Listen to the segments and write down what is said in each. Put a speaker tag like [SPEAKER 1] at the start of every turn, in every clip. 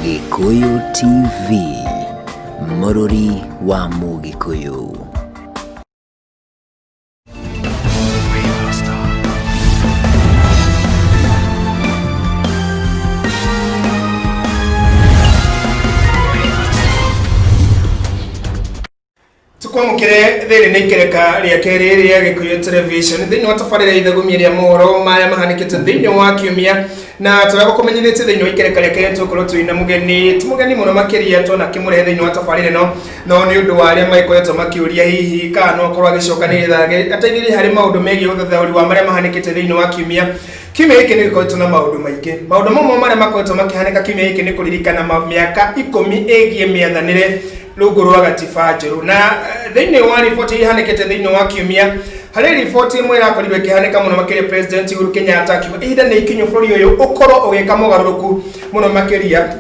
[SPEAKER 1] Gikuyu TV, Morori wa Mugikuyu.
[SPEAKER 2] Tukwa mukire thiri ni ikereka ria keri ria Gikuyu television thini wa tafarira Ithagumia ria Mohoro maya mahanikite thini wa kiumia na turago kumenyithite thini wa ikereka ria keri tukorwo twina mugeni muno makiria tona kimure thini wa tafarira no ni undu wa aria maikoretwo makiuria hihi kana okorwo agicokanira ateithiri hari maundu megie uthathauri wa maria mahanikite thini wa kiumia giki ni gikoretwo na maundu maingi maundu mamwe maria makoretwo makihanika kiumia giki ni kuririkana miaka 10 egie miathanire rungu rwa gatiba njeru na thini wa riboti ihanikite thini wa kiumia hari riboti imwe irakorirwo ikihanika muno makiria president Uhuru Kenyatta akiuga ihinda ni ikinyu bũrũri uyu ukorwo ugika mugaruruku muno makiria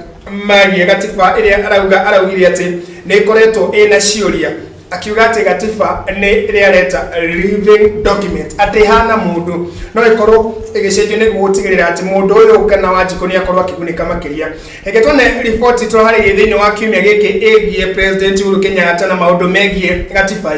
[SPEAKER 2] magie gatiba iria araugire ati ni ikoretwo ina ciuria akiuga ati gatiba ni riareta living document ati hana mundu no ikorwo igicenjio ni gutigirira ati mundu uyu kana wanjiko ni akorwo akigunika makiria egetone report turahari thini wa kiumia giki egie president Uhuru Kenyatta na maundu megie gatiba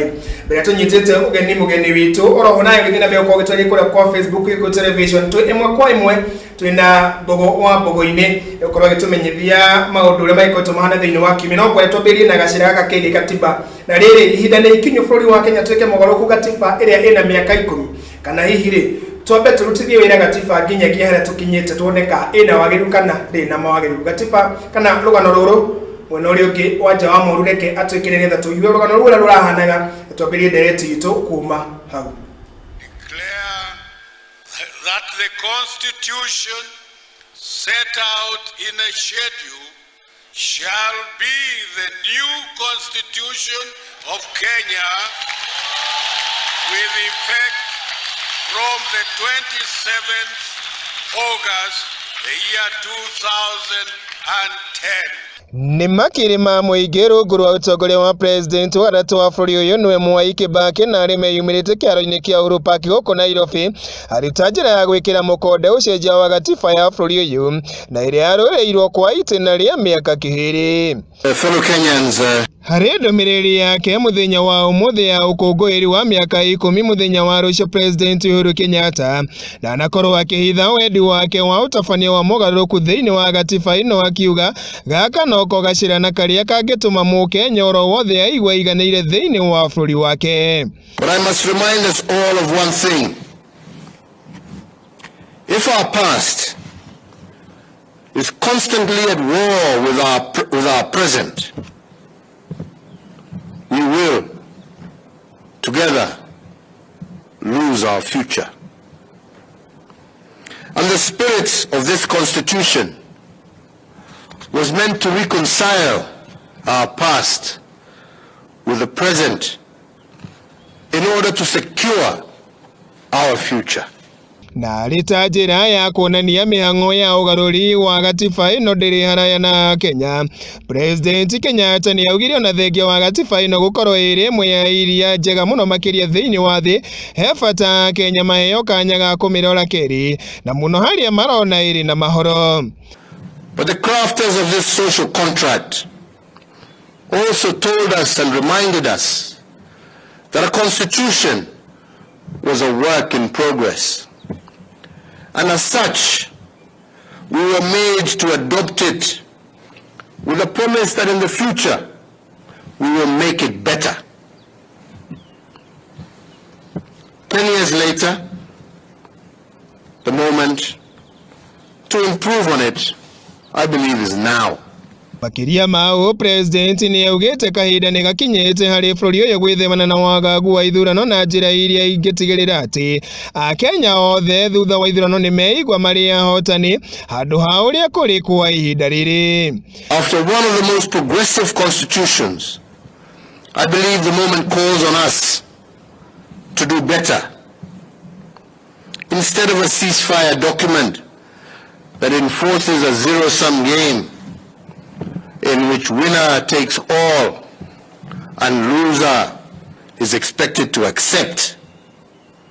[SPEAKER 2] mbere tunyitite mugeni witu oroho nayo githina be ko gitwari kura kwa Facebook iko television tu imwe kwa imwe twina Mbogo-Ini ukorwo gitumenyithia maundu ria maikoto mahana thini wa kiumia no kwa twambirie na gacira gakege gatiba na riri ihinda ni ikinyu bũrũri wa Kenya twike mugaruku gatiba iria ina miaka 10 kana hihi ri twambe turutithie wira gatiba nginyagia haria tukinyite tuoneka ina wagiru kana ndina mawagiru gatiba kana rugano ruru mwena uri ungi wanja wa Mohoro reke atwikire getha tuigue rugano ruru rurahanaga twambirie ndereti itu kuma hau.
[SPEAKER 3] That the Constitution set out in a schedule shall be the new Constitution of Kenya with effect from the 27th August the year 2010.
[SPEAKER 2] Ni makiri ma muingi rungu rwa utongoria wa president wa gatatu wa bũrũri uyu niwe Mwai Kibaki na arĩ meyumirĩte kĩharo-inĩ kĩa Uhuru Park gũkũ Nairobi arĩta njĩra ya gwĩkĩra mũkonde ũcenjia wa gatiba ya bũrũri uyu na ĩrĩa yarũĩrĩirwo kwa itĩna rĩa mĩaka kĩhĩrĩ.
[SPEAKER 3] Fellow Kenyans,
[SPEAKER 2] harĩ ndũmĩrĩri yake mũthenya wa ũmũthĩ ya ũkũngũĩri wa mĩaka 10 mũthenya wa rũciũ president Uhuru Kenyatta na anakorwo akĩhitha wendi wake wa ũtabania wa mogarũrũku thĩinĩ wa gatiba ĩno akiuga gaka noko gacira na karia kangĩtũma mũkenya oro wothe aigua aiganĩire thĩinĩ wa bũrũri wake.
[SPEAKER 3] But I must remind us all of one thing. If our past is constantly at war with our present, we will together lose our future. And the spirit of this Constitution was meant to reconcile our past with the present in order to secure our future.
[SPEAKER 2] Na rita njĩra ya kuonania mĩhang'o ya ũgarũri wa gatiba ĩno ndĩrĩ haraya na Kenya. President Kenyatta nĩ augire ona thengia wa gatiba ĩno gũkorwo ĩrĩ ĩmwe ya iria njega mũno makĩria thĩinĩ wa thĩ he bata Kenya maheo kanya ga kũmĩrora kerĩ na mũno harĩa marona ĩrĩ na mahoro.
[SPEAKER 3] But the crafters of this social contract also told us and reminded us that a constitution was a work in progress. And as such, we were made to adopt it with a promise that in the future, we will make it better. 10 years later, the moment to improve on it, I believe, is now.
[SPEAKER 2] Makiria mao president ni augite kahinda ni gakinyite hari bũrũri uyu gwĩthemana na wagagu wa ithurano na njĩra iria ingĩtigĩrĩra atĩ Akenya othe thutha wa ithurano ni meigua marĩ ahotani handũ ha ũrĩa kũrĩ kwa ihinda rĩrĩ.
[SPEAKER 3] After one of the most progressive constitutions, I believe the moment calls on us to do better. Instead of a ceasefire document that enforces a zero-sum game in which winner takes all and loser is expected to accept,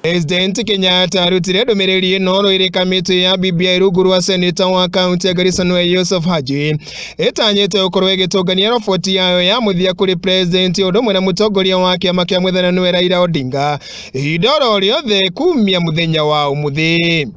[SPEAKER 2] President Kenyatta arutire ndumiriri ino rwiri kamiti ya BBI rungu rwa seneta wa kaunti ya Garissa Noe Yusuf Haji itanyite gukorwo igitungania roboti yayo ya muthia kuri president udumwe na mutongoria wa kiama kia mwethanano Raila Odinga ihinda oro riothe kumia muthenya wa umuthi.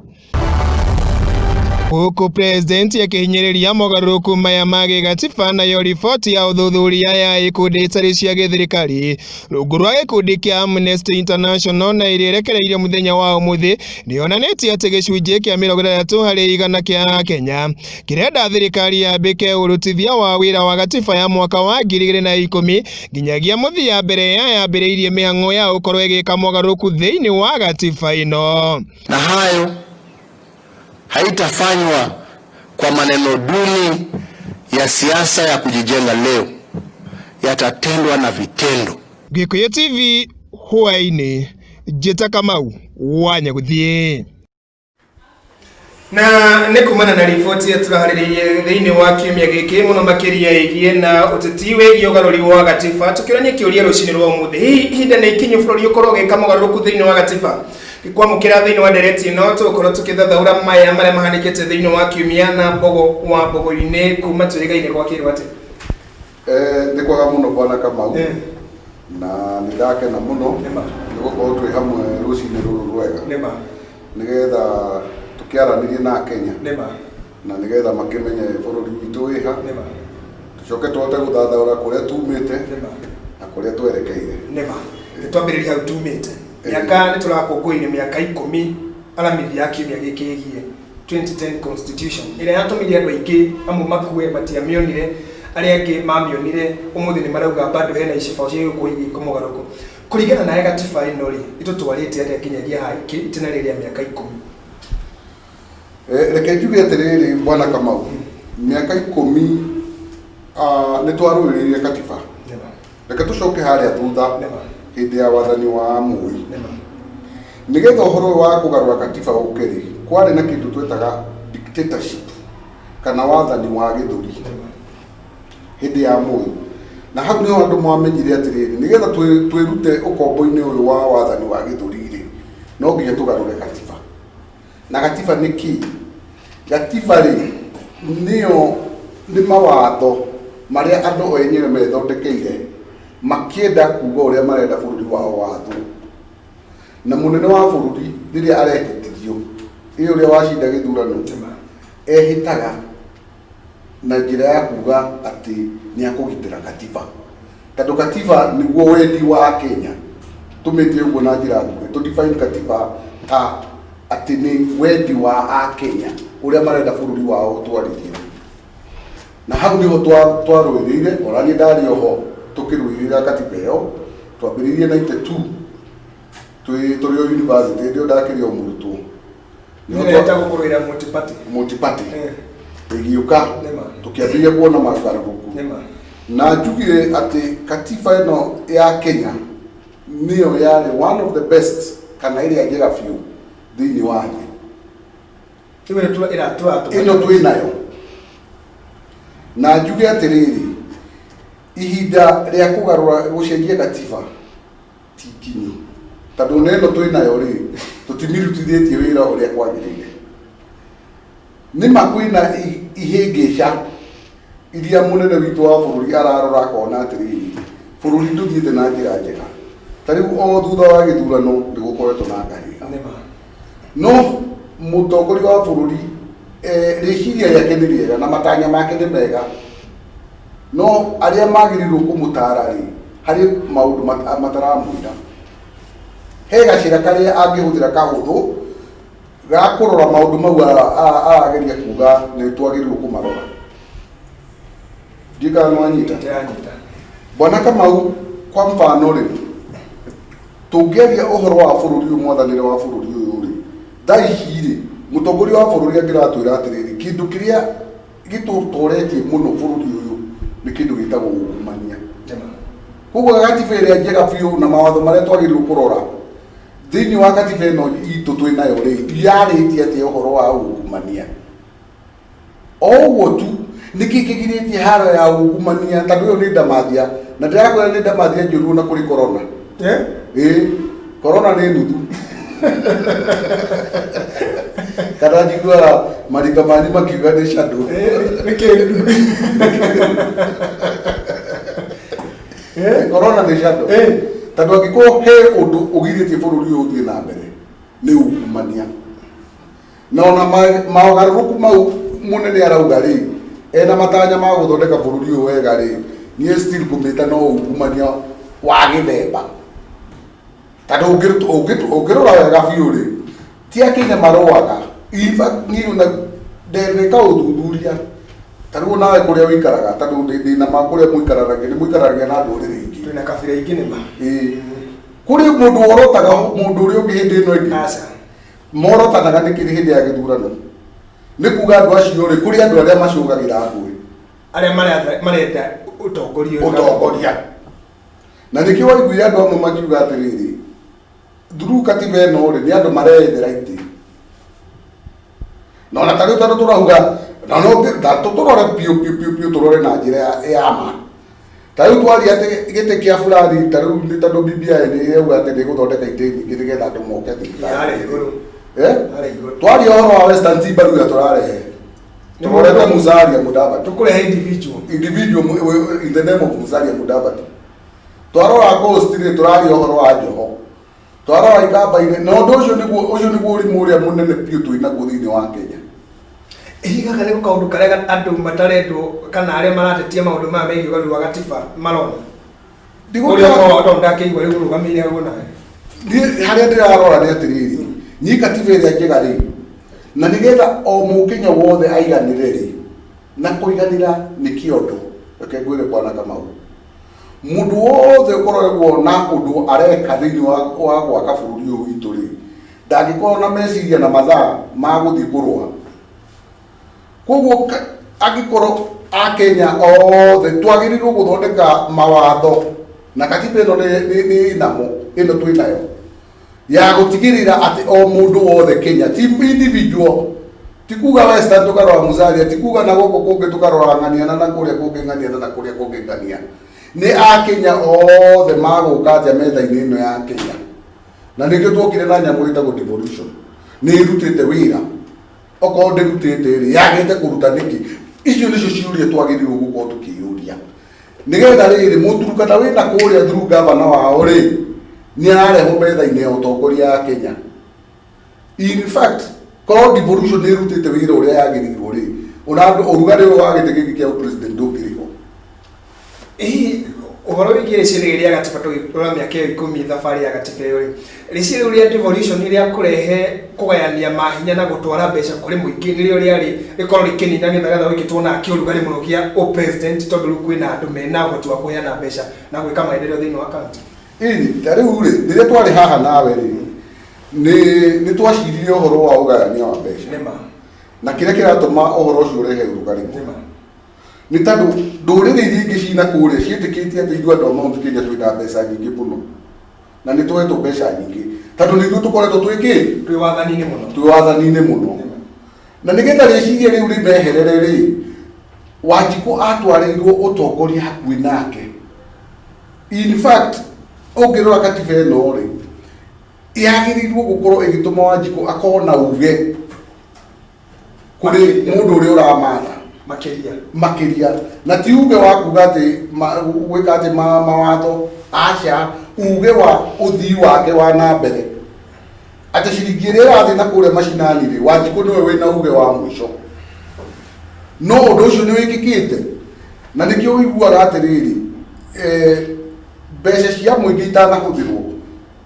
[SPEAKER 2] Huku president yakihinyiriria mogaruruku maya ma gatiba nayo riboti ya uthuthuria ya ikundi itari cia githirikari rungu rwa gikundi kia Amnesty International na irerekereirio muthenya wa umuthi nionanitie ati gicunjĩ kia 30% kia Kenya kirenda thirikari yambike urutithia wa wira wa gatiba ya mwaka wa 2010 nginyagia muthia mbere ya yambĩrĩirie mĩhang'o ya ukorwo igika mogaruruku thiini wa gatiba ino.
[SPEAKER 3] Na hayo haitafanywa kwa maneno duni ya siasa ya kujijenga leo, yatatendwa na vitendo.
[SPEAKER 2] Gikuyu TV Hwaini, Jeta Kamau wa Nyaguthii. Na nekumana na riboti ya turahaririye thiini wa kiumia giki muno makiria igie na uteti wegie ugaruri wa gatiba tukirania kiuria rucini rwa umuthi hinda na ikinyu bururi ukorwo gika mugaruruku thiini wa gatiba kwamukira thiini wa ndereti ino tukorwo tukithathaura maya maria mahanikite thiini wa kiumia na Mbogo-Ini kuma turigaine kwa kirwate
[SPEAKER 4] ni kwaga muno bwana Kamau na nindakena muno nigukorwo twi hamwe rucini ruru rwega nigetha tukiaranirie na Kenya na nigetha makimenye bururi witu wiha tucoke twote guthathaura kuria tumite na kuria twerekeire
[SPEAKER 2] twambiriria hau tumite miaka niturakongoire miaka 10 aramithi ya kiumia giki gigie 2010 constitution ira yatumirie andu aingi amwe makue matiamionire aria angi mamionire umuthi ni marauga bado hena iciba cia gukuigi kumugaruko kuringana na gatiba ino ri itutwarite aria kinyagia haiki itina riria miaka 10.
[SPEAKER 4] Reke njuge atiriri bwana Kamau miaka 10 nitwaruririe gatiba reke tucoke haria thutha hindi ya wathani wa Moi nigetha uhoro wa kugarura gatiba ukiri kwari na kindu twetaga dictatorship kana wathani wa githuri hindi ya Moi na hau ni andu mwamenyire atiriri nigetha twirute ukombo-ini uyu wa wathani wa githuri ri no nginya tugarure gatiba na gatiba ni ki gatiba ri niyo ni mawatho maria andu enyewe methondekeire makienda kuga uria marenda bururi wao watho na munene wa bururi riria arehitithio iyo uria wacinda githurano ehitaga na njira ya kuga ati ni akugitira gatiba tondu gatiba niguo wendi wa Kenya tumitie uguo na njira nguhĩ to define gatiba ta ati ni wendi wa Kenya uria marenda bururi wao twarithie na hau niho twarũĩrĩire orani ndari oho tukirũĩrĩra gatiba ĩyo twambĩrĩirie 92 tũrĩ o university ndio ndakĩrĩ o mũrutwo
[SPEAKER 2] nĩwenda gũkũrũĩra
[SPEAKER 4] multiparty ĩgiũka tũkĩambĩrĩria kuona magarũrũku na njugire ati gatiba ĩno ya Kenya niyo yarĩ one of the best kana ĩrĩa njega biũ thĩinĩ wa thĩ ĩno twĩnayo na njuge atiriri ihinda ria kugarura gucenjia gatiba tikinyi tondu neno twinayo ri tutimirutithitie wira uria kwagirire ni makwina ihingica iria munene witu wa bururi ararora akona atiriri bururi nduthiite na njira njega tariu o thutha wa githurano ndigukoretwo na ngahiga no mutongoria wa bururi rĩciria rĩake nĩ rĩega na matanya make nĩ mega no arĩa magĩrĩirwo kũmũtara rĩ harĩ maũndũ mataramwĩra he gacĩra karĩa angĩhũthĩra kahũthũ ga kũrora maũndũ mau arageria kuga nĩ twagĩrĩirwo kũmarora ndiga no anyita bwana Kamau kwa mfano rĩ tũngĩaria ũhoro wa bũrũri ũyũ mwathanĩre wa bũrũri ũyũ rĩ thaa ici rĩ mutongoria wa bururi angiratwira atiriri kindu kiria gitutoretie muno bururi uyu ni kindu gitagwo ungumania koguo gatiba iria njega biũ na mawatho maria twagĩrĩirwo kũrora thĩinĩ wa gatiba ĩno itũ twĩnayo rĩ yarĩtie atĩ ũhoro wa ungumania o ũguo tu nĩkĩ kĩgirĩtie haro ya ungumania tondũ ũyũ nĩ ndamathia na ndĩrakwĩra nĩ ndamathia njũru na kũrĩ corona corona nĩ nuthu Kana njigua marika manyu makiuga nĩ shadow. Corona nĩ shadow. Tondũ angĩkorwo he ũndũ ũgirĩtie bũrũri ũyũ ũthiĩ na mbere nĩ ungumania. Na ona maũgarũrũku mau mũnene arauga rĩ, ena matanya ma gũthondeka bũrũri ũyũ wega rĩ, niĩ still ngũmĩta no ungumania wa gĩthemba. Tondũ ũngĩrora wega biũ rĩ, ti Akenya marũaga. In fact niĩ ona ndereka ũthuthuria. Tarĩu nawe kũrĩa ũikaraga, tondũ ndĩna ma kũrĩa mũikaranagia, nĩ mũikaranagia na ndũrĩrĩ ingĩ.
[SPEAKER 2] Twĩna kabira ingĩ nĩma.
[SPEAKER 4] Kũrĩ mũndũ worotaga mũndũ ũrĩa ũngĩ hĩndĩ ĩno ĩngĩ. Aca. Morotanaga nĩ kĩrĩ hĩndĩ ya gĩthurano. Nĩ kuuga andũ acio rĩ, kũrĩ andũ arĩa macũgagĩra ngũĩ. Arĩa
[SPEAKER 2] marenda ũtongoria.
[SPEAKER 4] Ũtongoria. Na nĩkĩo waiguire andũ amwe makiuga atĩrĩrĩ, through katiba ĩno rĩ, nĩ andũ mareyethera itĩ. Na ona tarĩu tondũ tũrauga, na no tũrore piũ tũrore na njĩra ya ma. Tarĩu twaria atĩ gĩtĩ kĩa fulani, tarĩu nĩ tondũ BBI nĩ yauga atĩ nĩ gũthondeka itĩ nyingĩ nĩgetha andũ moke thirikari. Twaria ũhoro wa Western Timber rĩu tũrarehe. Tũrorete Musalia Mudavadi.
[SPEAKER 2] Tũkũrehe individual
[SPEAKER 4] in the name of Musalia Mudavadi. Twarora Coast rĩ tũraria ũhoro wa Njoho. Twarora Ikamba-inĩ, na ũndũ ũcio nĩguo ũrimũ ũrĩa mũnene biũ twĩnaguo thĩinĩ wa Kenya.
[SPEAKER 2] Gaka nĩ kaũndũ karĩa andũ matarendwo kana arĩa maratetia maũndũ maya megiĩ ũgarũri wa gatiba marona. Ũrĩa ndakĩigua rĩu ũrũgamĩrĩire hau nawe.
[SPEAKER 4] Harĩa ndĩrarora nĩ atĩrĩrĩ, niĩ katiba ĩrĩa njega rĩ, na nĩgetha o Mũkenya wothe aiganĩre rĩ, na kũiganĩra nĩ kĩondo. Reke ngwĩre Bwana Kamau. Mũndũ wothe ũkoragwo na ũndũ areka thĩinĩ wa gwaka bũrũri ũyũ witũ rĩ, ndangĩkorwo na meciria na mathaa ma gũthiĩ kũrũa. Koguo angĩkorwo Akenya othe twagĩrĩirwo gũthondeka mawatho na katiba ĩno nĩ namo ĩno twĩnayo ya gũtigĩrĩra atĩ o mũndũ wothe Kenya ti individual, ti kuga Western tũkarora Musalia, ti kuga na gũkũ kũngĩ tũkarora ng'aniana na kũrĩa kũngĩ ng'aniana na kũrĩa kũngĩ ng'ania. Nĩ Akenya othe magũka nja metha-inĩ ĩno ya Kenya. Na nĩkĩo tuokire na nyamũ ĩtagwo devolution. Nĩ ĩrutĩte wĩra. Okorwo ndĩrutĩte rĩ, yagĩte kũruta nĩkĩ? Icio nĩcio ciũria twagĩrĩirwo gũkorwo tũkĩyũria. Nĩgetha rĩrĩ mũturukana wĩna kũrĩa through governor wao rĩ, nĩ ararehwo metha-inĩ ya ũtongoria ya Kenya. In fact, korwo devolution nĩ ĩrutĩte wĩra ũrĩa yagĩrĩirwo rĩ, ona ũrugarĩ ũyũ wa gĩtĩ gĩkĩ kĩa president ndũngĩrĩho.
[SPEAKER 2] Ũhoro wĩgiĩ rĩciria rĩa gatiba tũrora mĩaka 10 thabarĩ ya gatiba ĩyo rĩ, rĩciria rĩa devolution rĩa kũrehe kũgayania mahinya na gũtwara mbeca kũrĩ mũingĩ nĩrĩo rĩarĩ rĩkorwo rĩkĩnina gĩthagatha gĩkĩtwo na kĩũrugarĩ mũno gĩa president, tondũ rĩu kwĩna andũ mena ũhoti wa kũheana mbeca na gwĩka maendeleo thĩinĩ wa kaunti.
[SPEAKER 4] Tarĩu rĩ, rĩrĩa twarĩ haha nawe rĩ, nĩ twaciririe ũhoro wa ũgayania wa mbeca. Na kĩrĩa kĩratũma ũhoro ũcio ũrehe ũrugarĩ. Nĩ tondũ ndũrĩrĩ iria ingĩ cina kũrĩa ciĩtĩkĩtie atĩ ithuĩ andũ a Mount Kenya twĩna mbeca nyingĩ mũno. Na nĩ tũhetwo mbeca nyingĩ. Tondũ nĩguo tũkoretwo twĩ wathani-inĩ mũno. Na nĩgetha rĩciria rĩu rĩmeherere rĩ, Wanjikũ atwarĩirwo ũtongoria hakuhĩ nake. In fact, ũngĩrora katiba ĩno rĩ, yagĩrĩirwo gũkorwo ĩgĩtũma Wanjikũ akorwo na uge kũrĩ mũndũ ũrĩa ũramatha. Makĩria na ti uge wa kuga atĩ gwĩka atĩ mawatho aca, uge wa ũthii wake wa na mbere atĩ ciringi ĩrĩa ĩrathiĩ na kũrĩa macinani rĩ, Wanjikũ nĩwe wĩna uge wa mũico. No ũndũ ũcio nĩ wĩkĩkĩte na nĩkĩo ũiguaga atĩrĩrĩ, mbeca cia mũingĩ itanahũthĩrwo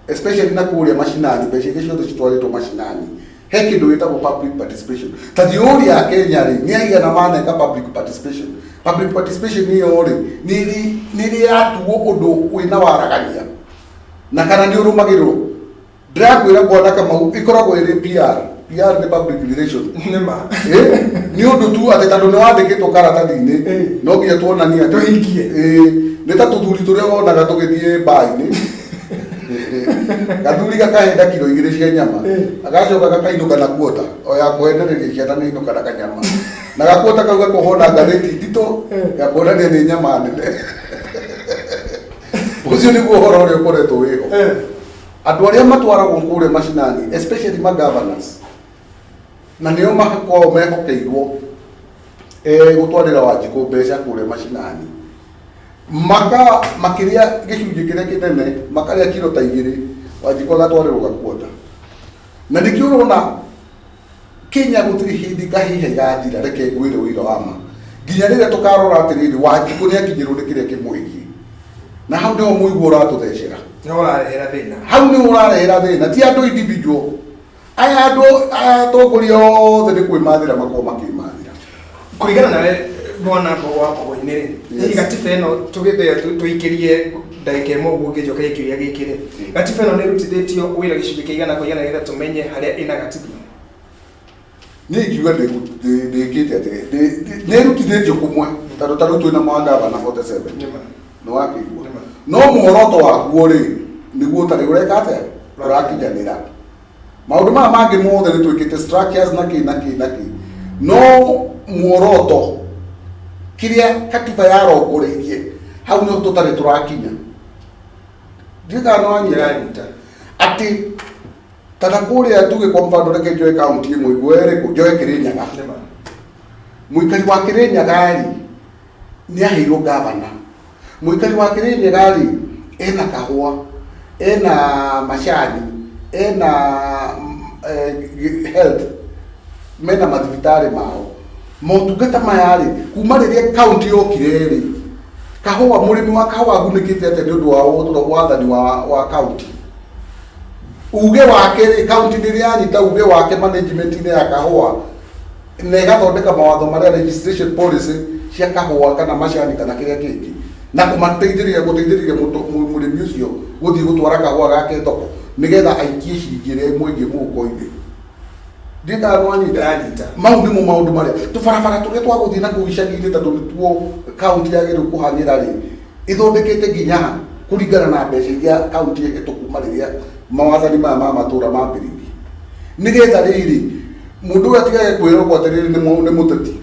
[SPEAKER 4] especially na kũrĩa macinani, mbeca ingĩ ciothe citwarĩtwo macinani, he kĩndũ gĩtagwo public participation. Ta theory ya Kenya rĩ, nĩ aigana maneka public participation. Public participation ĩyo rĩ, nĩ ĩrĩa yatuo ũndũ wĩna waragania na kana nĩ ũrũmagĩrĩrwo. Ndĩrakwĩra Bwana Kamau ĩkoragwo ĩrĩ PR nĩ public relations. Nĩ ũndũ tu atĩ tondũ nĩ wandĩkĩtwo karatathi-inĩ no nginya tuonanie tũhingie. Nĩ ta tũthuri tũrĩa wonaga tũgĩthiĩ mbaĩ-inĩ, gathuri gakahenda kilo 2 cia nyama, agacoka gakainũka na kuota o ya kũhendereria ciana nĩ inũka na kanyama, na gakuota kau gakohona ngathĩti nditũ ya kuonania nĩ nyama nene. Ũcio nĩguo ũhoro ũrĩa ũkoretwo wĩho. Andũ arĩa matwaragwo kũrĩa mashinani, especially ma governors, na nĩo makoragwo mehokeirwo gũtwarĩra Wanjikũ mbeca kũrĩa mashinani, makĩrĩa gĩcunjĩ kĩrĩa kĩnene, makarĩa kiro ta 2, Wanjikũ agatwarĩrwo gakuota. Na nĩkĩo ũrona Kenya gũtirĩ hĩndĩ ngahiha igathira, reke ngwĩre ũira wa ma, nginya rĩrĩa tũkarora atĩrĩrĩ Wanjikũ nĩakinyĩrwo nĩ kĩrĩa kĩmwĩgiĩ, na hau nĩho mũigua ũratũthecera, hau nĩho ũrarehera thĩna, ti andũ individual. Aya andũ atongoria othe nĩ kwĩmathĩra makorwo makĩmathĩra.
[SPEAKER 2] Kũringana nawe Bwana Mbogo-Ini, hihi gatiba ĩno tũgĩthĩa tũikĩrie ndagĩka ĩmwe ũguo ngĩnjoka kĩũria gĩkĩ rĩ, gatiba ĩno nĩrutithĩtio wĩra gĩcunjĩ kĩa 100 kwa 100 nĩgetha tũmenye harĩa ĩna gatibio?
[SPEAKER 4] Niĩ ingiuga ndĩkĩte atĩ nĩrutithĩtio kũmwe, tondũ tarĩu twĩna mawangava na 47 nĩ wakĩigua, no muoroto waguo rĩ nĩguo tarĩ ũreka atĩa ũrakinyanĩra. Maũndũ maya mangĩ mothe nĩ twĩkĩte structures na kĩ, no muoroto kĩrĩa katiba yarongoreirie hau nĩho tũtarĩ tũrakinya. Ndĩrĩkana wanyita atĩ tada kũrĩa tuge kwa mfano reke njoe kaunti ĩmwe ĩrĩkũ, njoe Kĩrĩnyaga. Mũikari wa Kĩrĩnyaga rĩ nĩaheirwo gavana, mũikari wa Kĩrĩnyaga rĩ ena kahũa, ena macani, ena health, mena mathibitarĩ mao. Motungata maya rĩ kuma rĩrĩa kaunti yokire rĩ, kahũa mũrĩmi wa kahũa agunĩkĩte atĩ nĩ ũndũ wa wathani wa kaunti. Uge wake rĩ kaunti nĩ yanyita uge wake management-inĩ ya kahũa na ĩgathondeka mawatho marĩa registration policy cia kahũa kana macani kana kĩrĩa kĩngĩ, na kũmateithĩrĩria mũrĩmi ũcio gũthiĩ gũtwara kahũa gake thoko nĩgetha aikie ciringi ĩrĩa ĩmwe mũhuko-inĩ. Ndĩkananyita mau nĩmo maũndũ marĩa tũbarabara tũrĩa twagũthiĩ na kũu icagi-inĩ tondũ nĩtuo kaunti yagĩrĩirwo kũhanyĩra rĩ, ĩthondekete nginya kũringana na mbeca iria kaunti ĩhĩtũku rĩrĩa mawathani maya ma matũra mambĩrĩirie, nĩgetha rĩrĩ mũndũ ũyũ atigage kwĩrwo atĩrĩrĩ nĩ mũteti.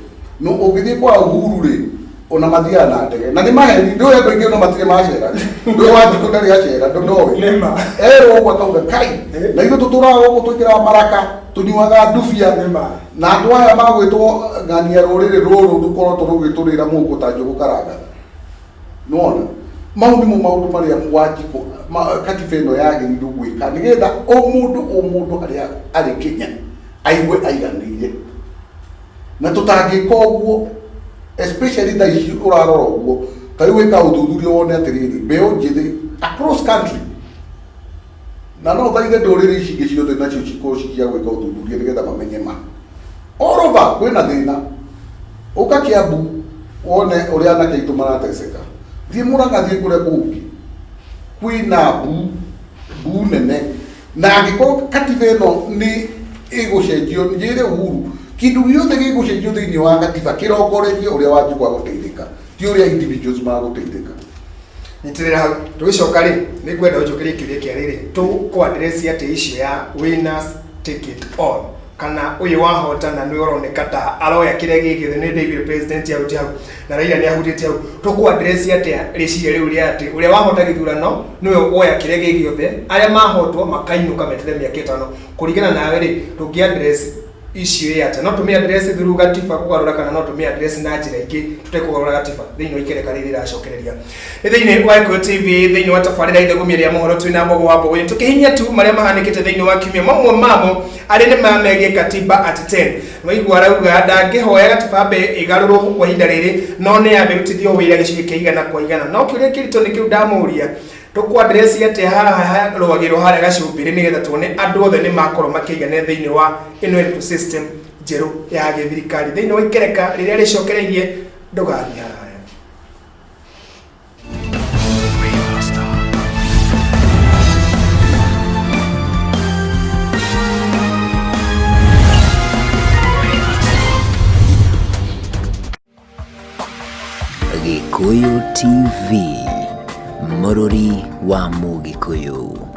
[SPEAKER 4] No ũngĩthiĩ kwa Uhuru rĩ ona mathiaga na ndege na nĩ maheni, ndũĩ andũ aingĩ no matirĩ macera, ndũĩ Wanjikũ ndarĩ acera, ndũĩ erwo ũguo akauga kai na ithuĩ tũtũraga ũguo twĩkĩraga maraka tũnyuaga ndubia na andũ aya magwĩtwo ng'ania rũrĩrĩ rũrũ rũkorwo rũgĩtũrĩra mũhuko ta njũgũ karanga. Nĩwona mau nĩmo maũndũ marĩa Wanjikũ katiba ĩno yagĩrĩirwo gwĩka nĩgetha o mũndũ arĩa arĩ Kenya aigue aiganĩire, na tũtangĩka ũguo especially thaa ici ũrarora ũguo tarĩu wĩka ũthuthuria wone atĩrĩrĩ mbeũ njĩthĩ across country, na no thaithe ndũrĩrĩ ici ingĩ ciothe nacio cikorwo cikia gwĩka ũthuthuria nĩgetha mamenye ma all over kwĩna thĩna. Ũka Kiambu wone ũrĩa anake aitũ marateceka, thiĩ Mũrang'a, thiĩ kũrĩa kũngĩ kwĩna mbu nene, na angĩkorwo katiba ĩno nĩ ĩgũcenjio njĩre Uhuru kĩndũ gĩothe gĩgũcenjio thĩinĩ wa katiba kĩrongorerie ũrĩa Wanjikũ agũteithĩka, ti ũrĩa individuals magũteithĩka.
[SPEAKER 2] Nyitĩrĩra hau tũgĩcoka rĩ nĩngwenda ũnjokerie kĩũria kĩa rĩrĩ, tũkwadresi atĩ icio ya winners take it all kana ũyũ wahotana nĩ ũroneka ta aroya kĩrĩa gĩgĩthe nĩ David president ya hau na Raila nĩ ahutĩtie hau, tũkwadresi atĩ rĩciria rĩu rĩa atĩ ũrĩa wahota gĩthurano nĩwe woya kĩrĩa gĩgĩothe, arĩa mahotwo makainũka metere mĩaka 5. Kũringana nawe rĩ tũngĩadresi issue ya atĩ no tũmĩadresi through gatiba kũgarũra kana no tũmĩadresi na njĩra ingĩ tũtekũgarũra gatiba thĩinĩ wa ikereka rĩrĩ rĩracokereria thĩinĩ wa Iko TV thĩinĩ wa tabarĩra Ithagumia rĩa Mohoro twĩna Mbogo-Ini tũkĩhinya tu marĩa mahanĩkĩte thĩinĩ wa kiumia mamwe mamo arĩ nĩ mamegie katiba at 10. Waigua arauga ndangĩhoya gatiba mbe ĩgarũrwo kwa ihinda rĩrĩ no nĩ yambĩrutithio wĩra gĩcunjĩ kĩa 100 kwa 100. No kĩũria kĩritũ nĩ kĩu ndamũria tũkwadresi atĩ haha rwagĩrwo harĩa gacumbĩrĩ nĩgetha tuone andũ othe nĩ makorwo makĩigana thĩinĩ wa ĩno system njerũ ya gĩthirikari thĩinĩ wa ikereka rĩrĩa rĩcokereirie ndũgathiĩ haraya.
[SPEAKER 1] Gikuyu TV, Mũrori wa Mũgĩkũyũ.